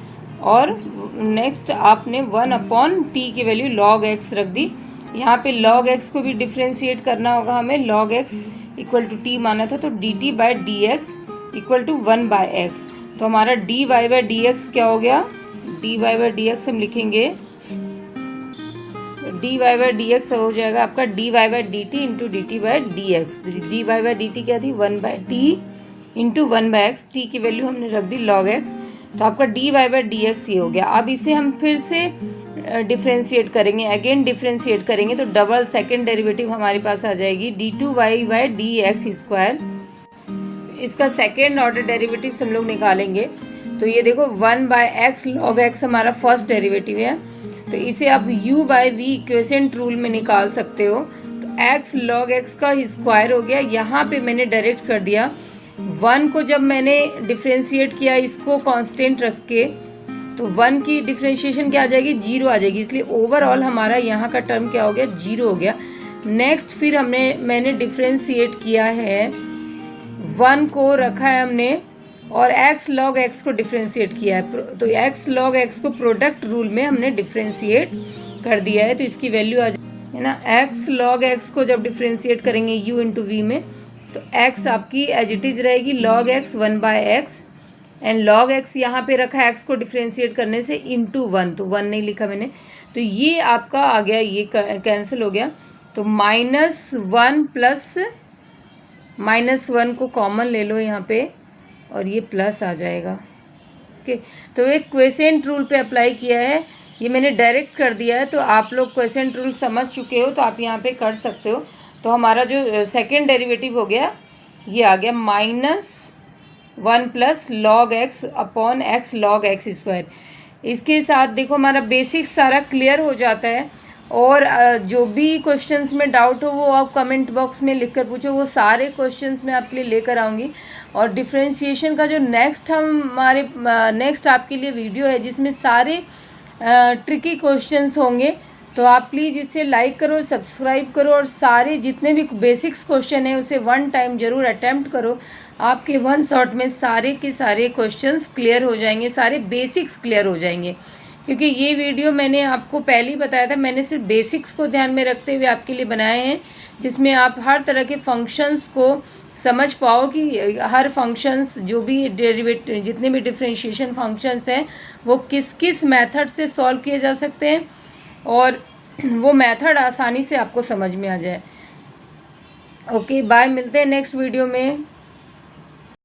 और नेक्स्ट आपने 1 अपॉन टी की वैल्यू log x रख दी. यहाँ पे log x को भी डिफ्रेंशिएट करना होगा हमें. log x equal to t माना था, तो D T by D x equal to 1 by x. तो हमारा d Y by D x क्या हो गया, d Y by D x हम लिखेंगे, d Y by D x हो जाएगा आपका d Y by D T into D T by D x. D Y by D T क्या थी, 1 by t into 1 by x. T की value हमने रख दी log x, तो आपका d Y by D x ये हो गया. अब इसे हम फिर से डिफ्रेंशिएट करेंगे, अगेन डिफ्रेंशिएट करेंगे, तो डबल सेकेंड डेरिवेटिव हमारे पास आ जाएगी d2y by D x square. इसका सेकेंड ऑर्डर डेरिवेटिव हम लोग निकालेंगे. तो ये देखो 1 बाय एक्स लॉग एक्स हमारा फर्स्ट डेरिवेटिव है, तो इसे आप u बाई वी इक्वेशेंट रूल में निकाल सकते हो. तो एक्स लॉग एक्स का स्क्वायर हो गया। यहाँ पे मैंने डायरेक्ट कर दिया 1 को, जब मैंने डिफ्रेंशिएट किया इसको कांस्टेंट रख के, तो 1 की डिफ्रेंशिएशन क्या आ जाएगी, 0 आ जाएगी, इसलिए ओवरऑल हमारा यहाँ का टर्म क्या हो गया, 0 हो गया। नेक्स्ट फिर मैंने डिफ्रेंशिएट किया है 1 को रखा है हमने और x log x को डिफ्रेंशिएट किया है, तो x log x को प्रोडक्ट रूल में हमने डिफ्रेंशिएट कर दिया है, तो इसकी वैल्यू आ जाए है ना। x log x को जब डिफ्रेंशिएट करेंगे u इंटू वी में, तो x आपकी एज इट इज रहेगी log x 1/x and log x यहाँ पे रखा है x को डिफ्रेंशिएट करने से इंटू 1, तो 1 नहीं लिखा मैंने, तो ये आपका आ गया, ये कैंसिल हो गया। तो -1 प्लस -1 को कॉमन ले लो यहाँ पे और ये प्लस आ जाएगा। ओके, तो एक क्वेसेंट रूल पे अप्लाई किया है, ये मैंने डायरेक्ट कर दिया है, तो आप लोग क्वेसेंट रूल समझ चुके हो तो आप यहाँ पे कर सकते हो। तो हमारा जो सेकेंड डेरिवेटिव हो गया ये आ गया -1 plus log x upon x log x square. इसके साथ देखो हमारा बेसिक सारा क्लियर हो जाता है, और जो भी क्वेश्चंस में डाउट हो वो आप कमेंट बॉक्स में लिख कर पूछो, वो सारे क्वेश्चंस मैं आपके लिए लेकर आऊँगी। और डिफ्रेंशिएशन का जो नेक्स्ट आपके लिए वीडियो है जिसमें सारे ट्रिकी क्वेश्चंस होंगे, तो आप प्लीज़ इसे लाइक करो, सब्सक्राइब करो और सारे जितने भी बेसिक्स क्वेश्चन है उसे 1 टाइम ज़रूर अटैम्प्ट करो। आपके 1 शॉट में सारे के सारे क्वेश्चंस क्लियर हो जाएंगे, सारे बेसिक्स क्लियर हो जाएंगे, क्योंकि ये वीडियो मैंने आपको पहले ही बताया था, मैंने सिर्फ बेसिक्स को ध्यान में रखते हुए आपके लिए बनाए हैं, जिसमें आप हर तरह के फंक्शंस को समझ पाओ कि हर फंक्शंस जो भी डेरिवेटिव जितने भी डिफरेंशिएशन फंक्शंस हैं वो किस किस मेथड से सॉल्व किए जा सकते हैं और वो मेथड आसानी से आपको समझ में आ जाए। ओके बाय, मिलते हैं नेक्स्ट वीडियो में।